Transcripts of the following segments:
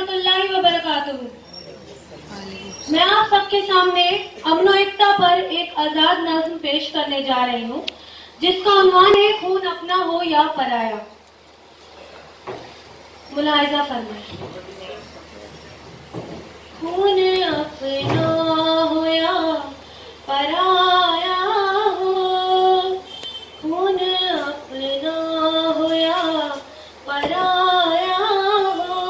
रहमतुल्लाहि व बरकातुहू। मैं आप सबके सामने अमन एकता पर एक आजाद नज़्म पेश करने जा रही हूँ, जिसका उन्वान है खून अपना हो या पराया। मुलाहिजा फरमाएं। खून अपना हो या पराया हो, खून अपना हो या पराया हो,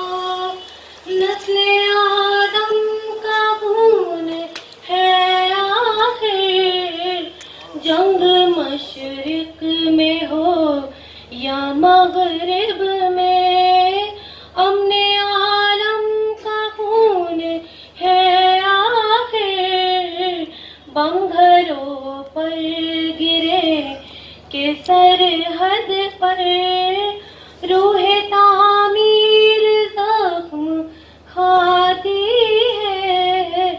नस्ले आदम का खून है आखिर, जंग मशरिक में हो या मगरिब में, अमने आलम का खून है आखिर, बम घरों पर गिरे के सरहद पर, रूह तामीर जख्म खाती है,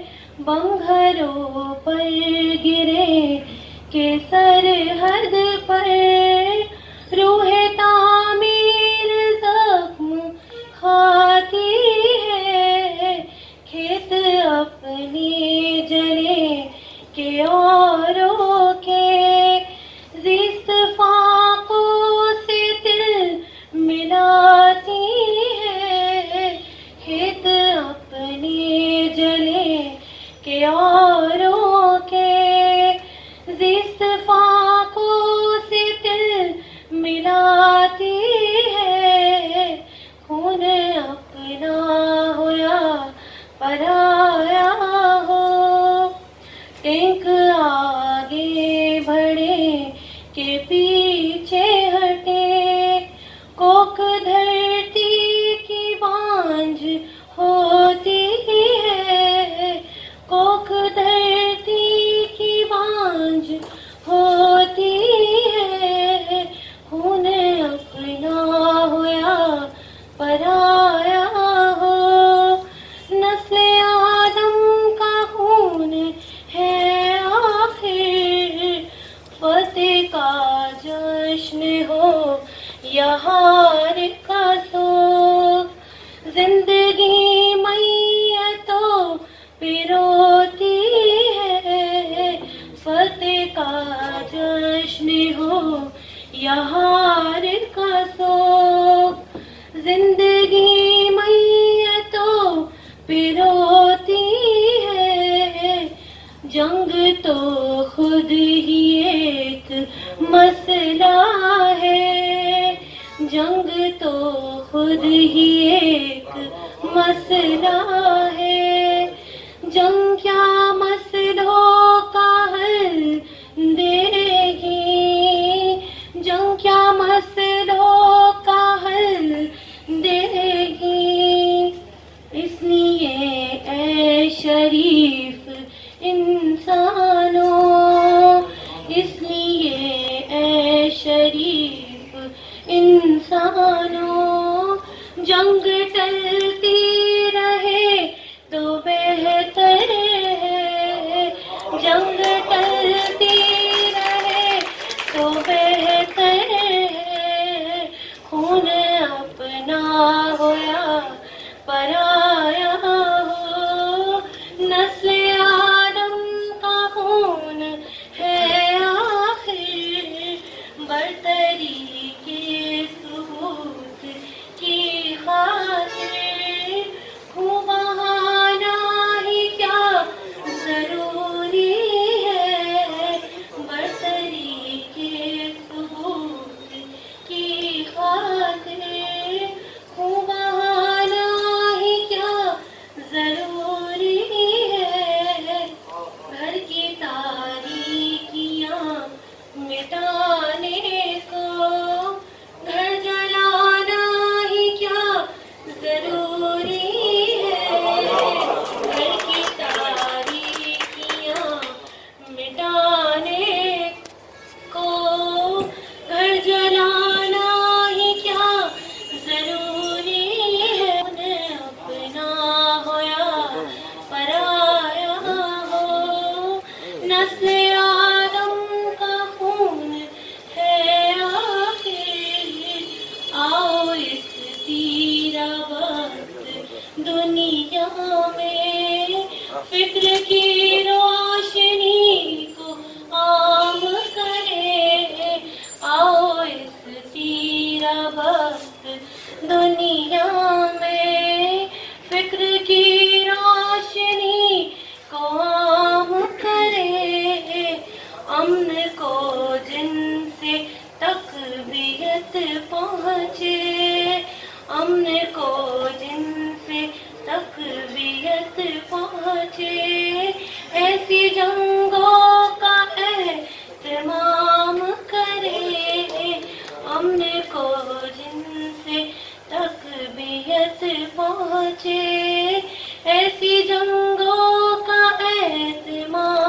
बम घरों पर गिरे के सरहद पर, रूह तामीर जख्म खाती है, खेत अपने जले के औरों के, जिस फाकों से दिल मिलाती है, खेत अपने जले के औरों के, जिस फाकों से दिल मिलाती है, खून अपना हो या पराया हो, टैंक आगे बढ़े के पीछे हटे, कोक धरती की बांझ होती है, कोक धरती की बांझ होती है, खून अपना हो या पराया हो, नस्ले आदम का खून है आखिर, फतेह का जश्न हो या हार का शोक, जिंदगी मैयतों पे रोती है, फतेह का जश्न हो या हार का शोक, जिंदगी मैयतों पे रोती है, जंग तो खुद ही एक मसला है, जंग तो खुद ही एक मसला है, जंग क्या मसलों का हल देगी, जंग क्या मसलों का हल देगी, इसलिए ऐ शरीफ इंसानों, इसलिए ऐ शरीफ इंसानों, जंग टलती रहे तो बेहतर है, जंग टलती रहे तो बेहतर है, खून अपना हो या पराया हो, नस्ले आदम का खून है आखिर, बरतरी के सबूत की खातिर, खूब बहाना ही क्या जरूरी है, बरतरी के सबूत की खातिर, खूब बहाना ही क्या जरूरी है, घर की तारीकियां मिटाने को, घर जलाना ही क्या जरूरी है, घर की तारीकियां मिटाने को, घर जलाना ही क्या जरूरी है, उन्हें अपना हो या पराया हो, नस्ले आदम का खून है आखिर, आओ इस तीरा वक्त दुनिया में फिक्र की रोशनी को आम करे। आओ इस तीरा वक्त दुनिया में फिक्र की रोशनी को आम करे। अमन को जिनसे तकबीयत पहुँचे, अमन को जिनसे तकबीयत पहुँचे। ऐसी जंगों का एहतमाम करे। अमन को जिनसे तकबीयत पहुँचे, ऐसी जंगों का एहतमाम